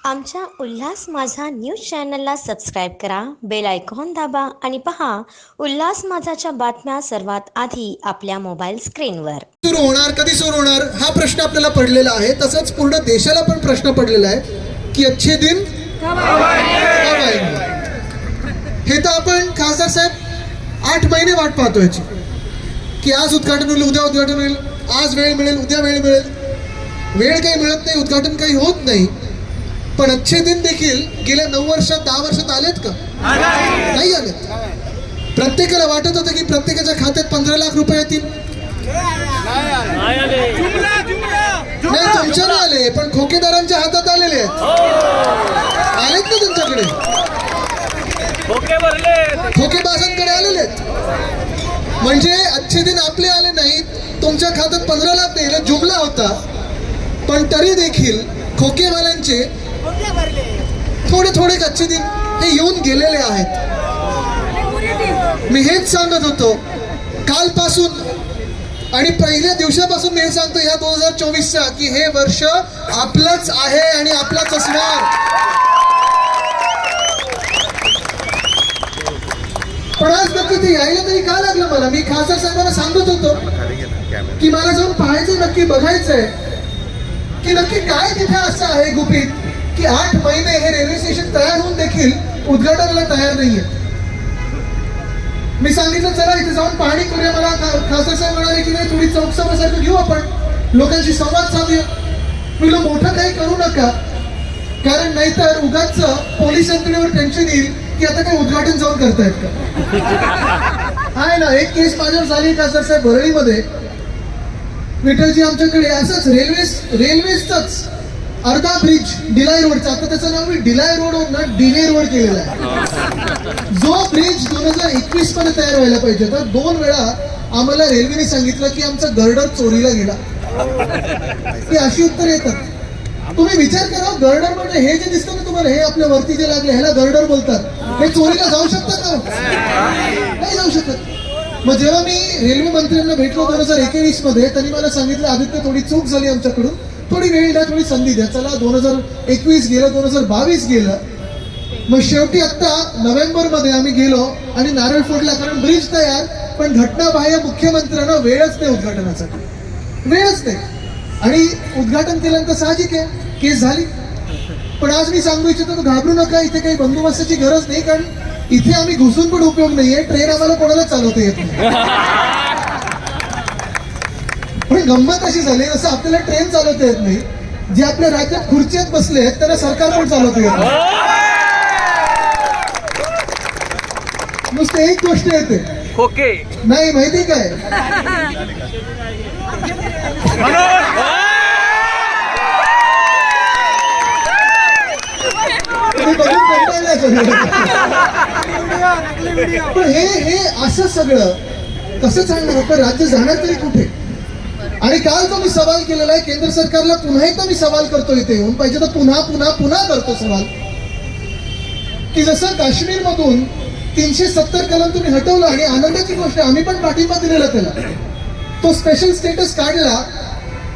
आमच्या उल्हास माझा न्यूज चॅनलला सबस्क्राईब करा, बेल आयकॉन दाबा आणि पहा उल्हास माझाच्या बातम्या सर्वात आधी आपल्या मोबाईल स्क्रीनवर. सुरू होणार, कधी सुरू होणार हा प्रश्न आपल्याला पडलेला आहे. तसंच पूर्ण देशाला पण प्रश्न पडलेला आहे की अच्छे दिन कब आएंगे. हे तर आपण खासदार साहेब 8 महिने वाट पाहतो याची, की आज उद्घाटन होईल, उद्या उद्घाटन होईल, आज वेळ मिळेल, उद्या वेळ मिळेल. वेळ काही मिळत नाही, उद्घाटन काही होत नाही. पण अच्छे दिन देखील गेल्या 9 वर्षात 10 वर्षात आलेत का? नाही आलेत. प्रत्येकाला वाटत होतं की प्रत्येकाच्या खात्यात 15 लाख रुपये येतील. नाही, तुमच्या आले, पण खोकेदारांच्या हातात आलेले आहेत. आलेत ना तुमच्याकडे, खोकेबाजांकडे आलेले आहेत. म्हणजे अच्छे दिन आपले आले नाहीत, तुमच्या खात्यात 15 लाख नाही, जुमला होता. पण तरी देखील खोकेवाल्यांचे थोडे थोडे अच्छे दिन हे येऊन गेलेले आहेत. मी हेच सांगत होतो कालपासून आणि पहिल्या दिवसापासून. मी हे सांगतो या 2024चा की हे वर्ष आपलंच आहे आणि आपलाच असणार. पण आज नक्की ते यायला तरी का लागलं मला? मी खासदार साहेबांना सांगत होतो की मला जाऊन पाहायचं, नक्की बघायचंय की नक्की काय तिथे असं आहे गुपित की 8 महिने हे रेल्वे स्टेशन तयार होऊन देखील उद्घाटनाला तयार नाहीये. मी सांगितलं चला इथे जाऊन पाहणी करूया. मला खासदार साहेब म्हणाले की नाही, थोडी चौकसासारखं घेऊ आपण, लोकांशी संवाद साधूया. तुला मोठं काही करू नका, कारण नाहीतर उगाच पोलीस यंत्रणेवर टेन्शन येईल की आता काही उद्घाटन जाऊन करतायत का. आहे ना, एक केस माझ्यावर झाली खासदार साहेब वरळीमध्ये. विठ्ठलजी आमच्याकडे असंच रेल्वेचंच अर्धा ब्रिज डिलाय रोडचा, आता त्याचं नाव मी डिलाय रोड ना डिले रोड केलेला आहे. जो ब्रिज 2021 मध्ये तयार व्हायला पाहिजे तर 2 वेळा आम्हाला रेल्वेने सांगितलं की आमचा गर्डर चोरीला गेला. ही अशी उत्तर येतात. तुम्ही विचार करा, गर्डर म्हणजे हे जे दिसतं ना तुम्हाला, हे आपल्या वरती जे लागले ह्याला गर्डर बोलतात. हे चोरीला जाऊ शकतात का? नाही जाऊ शकत. मग जेव्हा मी रेल्वे मंत्र्यांना भेटलो 2021 मध्ये, त्यांनी मला सांगितलं आदित्य थोडी चूक झाली आमच्याकडून, थोडी वेळ द्या, थोडी संधी द्या. चला 2021 गेलं, 2022 गेलं. मग शेवटी आता नोव्हेंबर मध्ये आम्ही गेलो आणि नारळ फोडला, कारण ब्रिज तयार, पण घटनाबाह्य मुख्यमंत्र्यांना वेळच नाही उद्घाटनासाठी, वेळच नाही. आणि उद्घाटन केल्यानंतर साहजिक आहे केस झाली. पण आज मी सांगू इच्छितो घाबरू नका, इथे काही बंदोबस्ताची गरज नाही, कारण इथे आम्ही घुसून पण उपयोग नाहीये. ट्रेन आम्हाला कोणाला चालवता येत नाही. पण गंमत अशी झाली, जसं आपल्याला ट्रेन चालवता येत नाही, जे आपल्या राज्यात खुर्चीत बसले आहेत त्यांना सरकार पण चालवता येत नाही. नुसतं एक गोष्ट येते, खोके नाही माहिती काय, पण हे असं सगळं कसं चालणार? आपण राज्य जाणार तरी कुठे? आणि काल तो मी सवाल केलेला आहे केंद्र सरकारला, पुन्हा एकदा मी सवाल करतो इथे येऊन, पाहिजे तर पुन्हा पुन्हा पुन्हा करतो सवाल, की जसं काश्मीर मधून 370 कलम तुम्ही हटवलं आणि आनंदाची गोष्ट आम्ही पण पाठिंबा दिलेला त्याला, तो स्पेशल स्टेटस काढला.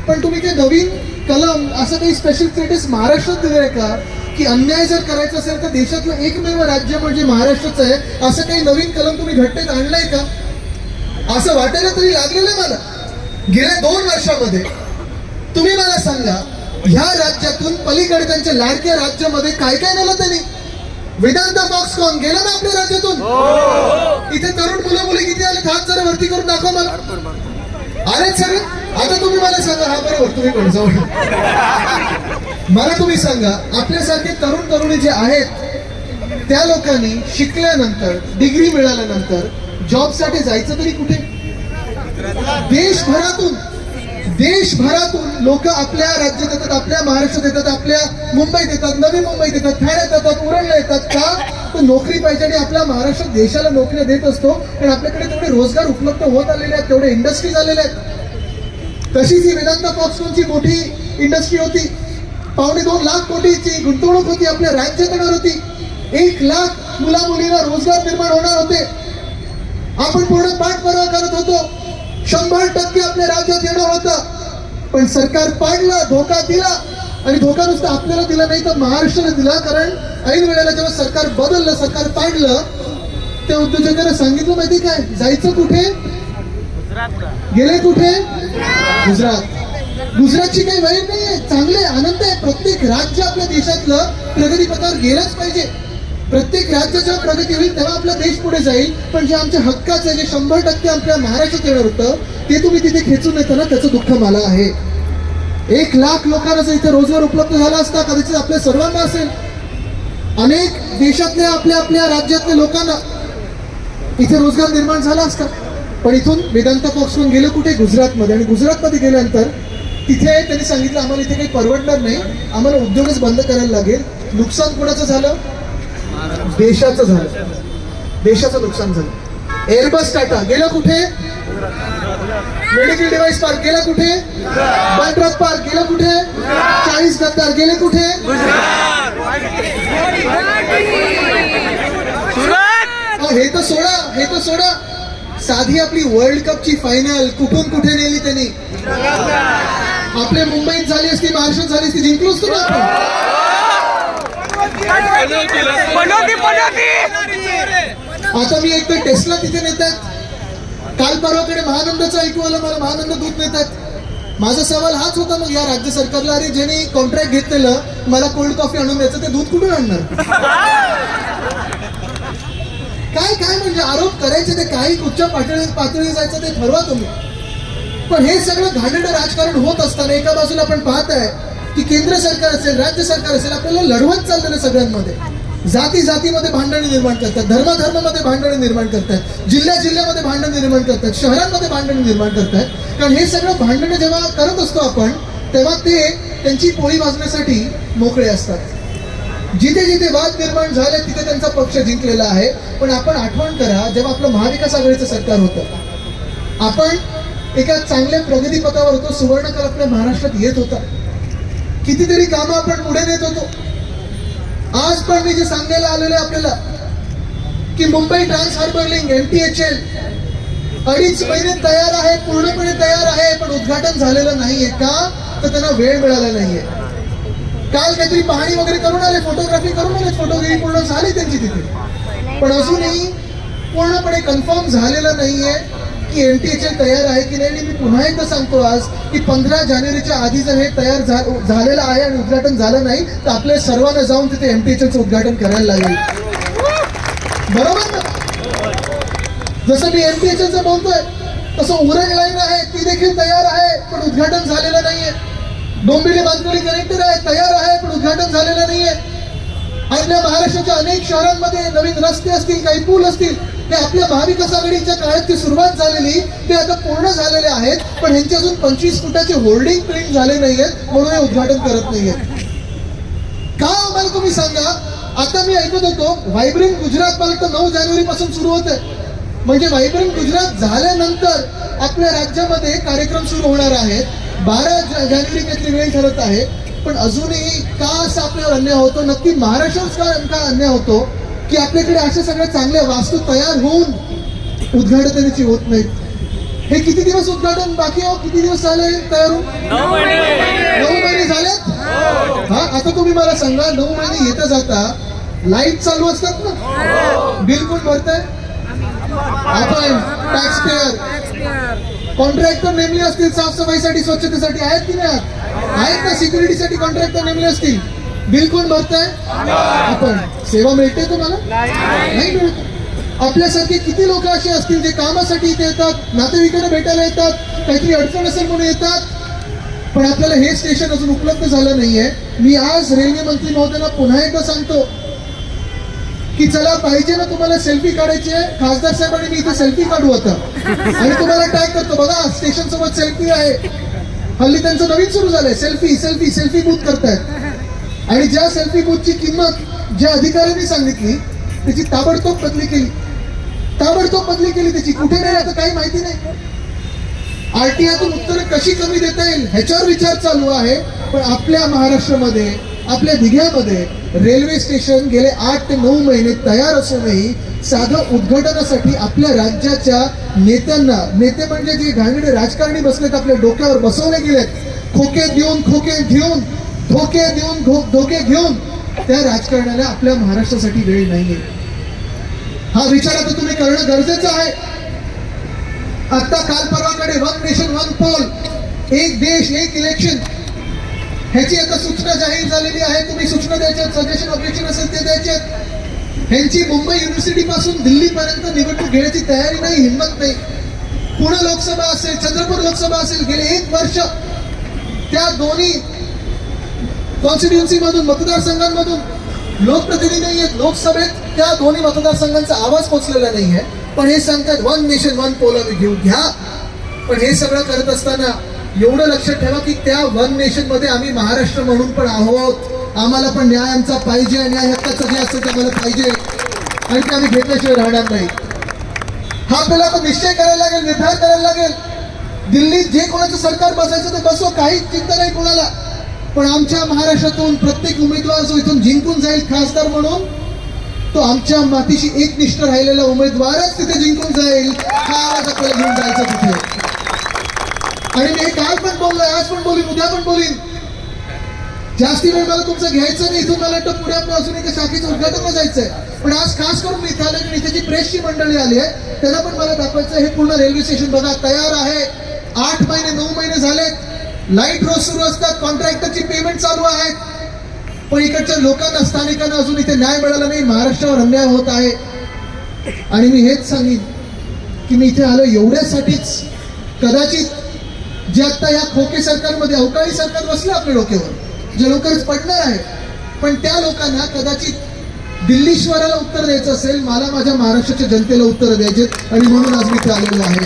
पण तुम्ही काही नवीन कलम असं काही स्पेशल स्टेटस महाराष्ट्रात दिलंय का? की अन्याय जर करायचा असेल तर देशातलं एकमेव राज्य म्हणजे महाराष्ट्रच आहे, असं काही नवीन कलम तुम्ही घटनेत आणलंय का? असं वाटायला तरी लागलेलं आहे मला गेल्या 2 वर्षामध्ये. तुम्ही मला सांगा, ह्या राज्यातून पलीकडे त्यांच्या लाडक्या राज्यामध्ये काय काय नेलं त्यांनी? वेदांता फॉक्सकॉन गेलं ना आपल्या राज्यातून. इथे तरुण मुलं मुली किती आले? हात जरा वरती करून दाखवा मला. अरे सर, आता तुम्ही मला सांगा. हा बरोबर, तुम्ही पण जाऊ. मला तुम्ही सांगा, आपल्यासारखे तरुण तरुणी जे आहेत त्या लोकांनी शिकल्यानंतर, डिग्री मिळाल्यानंतर जॉबसाठी जायचं तरी कुठे? देशभरातून लोक आपल्या राज्यात येतात, आपल्या महाराष्ट्रात येतात, आपल्या मुंबईत येतात, नवी मुंबईत येतात, ठाण्यात येतात, उरणला येतात. का? तर नोकरी पाहिजे. आणि आपल्या महाराष्ट्र देशाला नोकऱ्या देत असतो, कारण आपल्याकडे तेवढे रोजगार उपलब्ध होत आलेले आहेत, तेवढे इंडस्ट्रीज आलेल्या आहेत. तशीच ही वेदांता फॉक्सकॉनची मोठी इंडस्ट्री होती. 2.25 लाख कोटीची गुंतवणूक होती, आपल्या राज्यात येणार होती. 1 लाख मुला मुलींना रोजगार निर्माण होणार होते. आपण पूर्ण पाठपुरावा करत होतो. 100% आपल्या राज्यात येणार होतं. पण सरकार पाडलं, धोका दिला आणि धोका नुसता आपल्याला दिला नाही तर महाराष्ट्राला दिला. कारण ऐन वेळेला जेव्हा सरकार बदललं, सरकार पाडलं, त्या उद्योजकांना सांगितलं माहिती काय, जायचं कुठे, गेले कुठे, गुजरात. गुजरातची काही वाईट नाहीये, चांगले आनंद आहे. प्रत्येक राज्य आपल्या देशातलं प्रगतीपथावर गेलंच पाहिजे. प्रत्येक राज्य जेव्हा प्रगती होईल तेव्हा आपला देश पुढे जाईल. पण जे आमच्या हक्काचं, जे 100% आपल्या महाराष्ट्रात येणार होतं, ते तुम्ही तिथे खेचून येताना त्याचं दुःख मला आहे. 1 लाख लोकांना जर इथे रोजगार उपलब्ध झाला असता, कदाचित आपल्या सर्वांना असेल. अनेक देशातल्या आपल्या राज्यातल्या लोकांना इथे रोजगार निर्माण झाला असता. पण इथून वेदांता फॉक्सकॉन गेलं कुठे, गुजरातमध्ये. आणि गुजरातमध्ये गेल्यानंतर तिथे त्यांनी सांगितलं आम्हाला इथे काही परवडणार नाही, आम्हाला उद्योगच बंद करायला लागेल. नुकसान कोणाचं झालं, देशाचं झालं, देशाचं नुकसान झालं. एअरबस टाटा गेलं कुठे, मेडिकल डिव्हाइस पार्क गेलं कुठे, बंड्रथ पार्क गेलं कुठे, 40 गद्दार गेले कुठे, हे तर सोडा, हे तर सोडा. साधी आपली वर्ल्ड कपची फायनल कुठून कुठे नेली त्यांनी. आपल्या मुंबईत झाली असती, महाराष्ट्रात झाली असती, जिंकलो असतो ना आपण. आता मी एक तर टेस्ला तिथे नेतात, काल परवाकडे महानंदाचं ऐकू आलं, मला महानंद दूध नेतात. माझा सवाल हाच होता मग या राज्य सरकारला, अरे ज्यांनी कॉन्ट्रॅक्ट घेतलेलं मला कोल्ड कॉफी आणून द्यायचं, ते दूध कुठून आणणार. काय काय म्हणजे आरोप करायचे ते काही कुठच्या पातळीवर जायचं ते ठरवा तुम्ही. पण हे सगळं घाणेरडं राजकारण होत असताना एका बाजूला आपण पाहत आहे की केंद्र सरकार असेल, राज्य सरकार असेल, आपल्याला लढवत चाललेलं सगळ्यांमध्ये. जाती जातीमध्ये भांडणे निर्माण करतात, धर्मामध्ये भांडणे निर्माण करतात, जिल्ह्यामध्ये भांडणे निर्माण करतात, शहरांमध्ये भांडणे निर्माण करतात. कारण हे सगळं भांडणे जेव्हा करत असतो आपण, तेव्हा ते त्यांची पोळी भाजण्यासाठी मोकळे असतात. जिथे जिथे वाद निर्माण झाले तिथे त्यांचा पक्ष जिंकलेला आहे. पण आपण आठवण करा, जेव्हा आपलं महाविकास आघाडीचं सरकार होतं, आपण एका चांगल्या प्रगतीपथावर होतो, सुवर्णकाळ आपल्या महाराष्ट्रात येत होता, कितीतरी कामं आपण पुढे नेत होतो. आज पण मी जे सांगायला आलेलं आहे आपल्याला की Mumbai trans harbour link MTHL 2.5 महिने तयार आहे, पूर्णपणे तयार आहे, पण उद्घाटन झालेलं नाहीये. का तर त्यांना वेळ मिळाला नाहीये. काल काहीतरी पाहणी वगैरे करून आले, फोटोग्राफी करून आले, फोटोग्राफी पूर्ण झाली त्यांची तिथे, पण अजूनही पूर्णपणे कन्फर्म झालेलं नाहीये की MTHL तयार आहे की नाही. मी पुन्हा एकदा सांगतो आज की 15 जानेवारीच्या आधी जर हे तयार झालेलं आहे आणि उद्घाटन झालं नाही तर आपल्या सर्वांना जाऊन तिथे MTHLचं उद्घाटन करायला लागेल. बरोबर ना. जसं मी MTHLचं बोलतोय तसं उरण लाईन आहे, ती देखील तयार आहे पण उद्घाटन झालेलं नाहीये. डोंबिवली बांधवडी कनेक्टर आहे, तयार आहे पण उद्घाटन झालेलं नाहीये. आपल्या महाराष्ट्राच्या अनेक शहरांमध्ये नवीन रस्ते असतील, काही पूल असतील, ते आपल्या महाविकास आघाडीच्या काळात ती सुरुवात झालेली, ते आता पूर्ण झालेले आहेत. पण ह्यांचे अजून 25 फुटाचे होल्डिंग प्रिंट झाले नाहीयेत, म्हणून हे उद्घाटन करत नाहीयेत. का आम्हाला तुम्ही सांगा. आता मी ऐकत होतो व्हायब्रंट गुजरात मला तर 9 जानेवारी पासून सुरू होत आहे. म्हणजे व्हायब्रंट गुजरात झाल्यानंतर आपल्या राज्यामध्ये कार्यक्रम सुरू होणार आहेत. 12 जानेवारी काहीतरी वेळ ठरत आहे. पण अजूनही का असा आपल्यावर अन्याय होतो, नक्की महाराष्ट्रात का अन्याय होतो की आपल्याकडे अशा सगळ्या चांगल्या वास्तू तयार होऊन उद्घाटनाची होत नाहीत. हे किती दिवस उद्घाटन बाकी आहे, किती दिवस झाले तयार होऊन? 9 महिने झालेत. हा, आता तुम्ही मला सांगा, 9 महिने येता जाता लाईट चालू असतात ना, बिल कोण भरताय? आपण टॅक्स पेअर. कॉन्ट्रॅक्टर नेमले असतील साफसफाईसाठी, स्वच्छतेसाठी, आहेत की नाही? आहेत ना. सिक्युरिटीसाठी कॉन्ट्रॅक्टर नेमले असतील, बिल कोण भरताय? आपण. सेवा मिळते तुम्हाला? नाही मिळत. आपल्यासारखे किती लोक असे असतील जे कामासाठी इथे येतात, नातेवाईकांना भेटायला येतात, काहीतरी अडचण असेल म्हणून येतात, पण आपल्याला हे स्टेशन अजून उपलब्ध झालं नाहीये. मी आज रेल्वे मंत्री महोदयांना पुन्हा एकदा सांगतो की चला, पाहिजे ना तुम्हाला सेल्फी काढायची आहे, खासदार साहेबांनी मी इथे सेल्फी काढू आता आणि तुम्हाला टॅग करतो, बघा स्टेशन सोबत सेल्फी आहे. हल्ली त्यांचं नवीन सुरू झालंय, सेल्फी सेल्फी सेल्फी बूथ करतायत. आणि ज्या सेल्फी बूथची किंमत ज्या अधिकाऱ्यांनी सांगितली त्याची ताबडतोब बदली केली, त्याची. कुठे नाही आता काही माहिती नाही. RTIतून उत्तरं कशी कमी देता येईल ह्याच्यावर विचार चालू आहे. पण आपल्या महाराष्ट्रामध्ये, आपल्या दिघ्यामध्ये रेल्वे स्टेशन गेले 8 ते 9 महिने तयार असूनही साधं उद्घाटनासाठी आपल्या राज्याच्या नेत्यांना, नेते म्हणजे जे घाणेरडे राजकारणी बसलेत आपल्या डोक्यावर बसवले गेलेत, खोके देऊन धोके घेऊन त्या राजकारणाला आपल्या महाराष्ट्रासाठी वेळ नाहीये. हा विचार आता तुम्ही करणं गरजेचं आहे. आता काल परवाकडे वन नेशन वन पोल, एक देश एक इलेक्शन, ह्याची आता सूचना जाहीर झालेली आहे. तुम्ही सूचना द्यायच्यात, सजेशन ऑब्जेक्शन असेल ते द्यायच्यात. ह्यांची मुंबई युनिव्हर्सिटी पासून दिल्लीपर्यंत निवडणूक घेण्याची तयारी नाही, हिंमत नाही. पुणे लोकसभा असेल, चंद्रपूर लोकसभा असेल, गेले 1 वर्ष त्या दोन्ही कॉन्स्टिट्युन्सी मधून, मतदारसंघांमधून लोकप्रतिनिधी नाही आहेत. लोकसभेत त्या दोन्ही मतदारसंघांचा आवाज पोहोचलेला नाही आहे. पण हे सांगतात वन नेशन वन पोल आम्ही घेऊ. घ्या, पण हे सगळं करत असताना एवढं लक्षात ठेवा की त्या वन नेशन मध्ये आम्ही महाराष्ट्र म्हणून पण आहोत. आम्हाला पण न्याय आमचा पाहिजे, न्याय हक्काचं जे असतं ते आम्हाला पाहिजे, आणि ते आम्ही घेतल्याशिवाय राहणार नाही. हा आपल्याला आता निश्चय करायला लागेल, निर्धार करायला लागेल. दिल्लीत जे कोणाचं सरकार बसायचं ते बसो, काहीच चिंता नाही कोणाला. पण आमच्या महाराष्ट्रातून प्रत्येक उमेदवार जो इथून जिंकून जाईल खासदार म्हणून, तो आमच्या मातीशी एकनिष्ठ राहिलेला उमेदवारच तिथे जिंकून जाईल. हा आवाज आपल्याला घेऊन जायचा तिथे. आणि मी काल पण बोललोय, आज पण बोलीन, उद्या पण बोलीन. जास्ती वेळ मला तुमचं घ्यायचं नाही. इथून मला वाटतं पुढे आपल्या अजून एका शाखेचं उद्घाटन जायचंय. पण आज खास करून मी इथे आले आणि इथे जी प्रेसची मंडळी आली आहे त्यांना पण मला दाखवायचं. हे पूर्ण रेल्वे स्टेशन बघा तयार आहे. 8 महिने 9 महिने झालेत. लाईट रोज सुरू असतात, कॉन्ट्रॅक्टरची पेमेंट चालू आहे. पण इकडच्या लोकांना, स्थानिकांना अजून इथे न्याय मिळाला नाही. महाराष्ट्रावर अन्याय होत आहे. आणि मी हेच सांगेन की मी इथे आलो एवढ्यासाठीच. कदाचित जे आता या खोके सरकारमध्ये अवकाळी सरकार बसलं आपल्या डोक्यावर, जे लवकरच पडणार आहे, पण त्या लोकांना कदाचित दिल्लीश्वराला उत्तर द्यायचं असेल, मला माझ्या महाराष्ट्राच्या जनतेला उत्तर द्यायचे. आणि म्हणून आज मी इथे आलेलो आहे.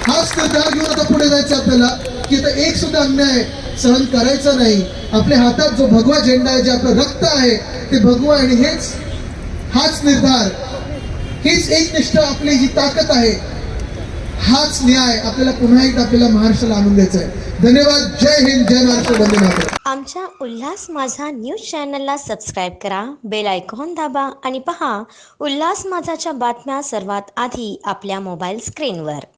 हाच निर्धार घेऊन आता पुढे जायचं आपल्याला की आता एक सुद्धा अन्याय सहन करायचा नाही. आपल्या हातात जो भगवा झेंडा आहे, जे आपलं रक्त आहे ते भगवा, आणि हाच निर्धार, हीच एकनिष्ठ आपली जी ताकद आहे, हाच न्याय आपल्याला पुन्हा एकदा आपल्याला महाराष्ट्राला आणून द्यायचा आहे. धन्यवाद. जय हिंद, जय महाराष्ट्र, वंदे मातरम. आमच्या उल्हास माझा न्यूज चॅनलला सबस्क्राईब करा, बेल आयकॉन दाबा आणि पहा उल्हास माझाच्या बातम्या सर्वात आधी आपल्या मोबाईल स्क्रीनवर.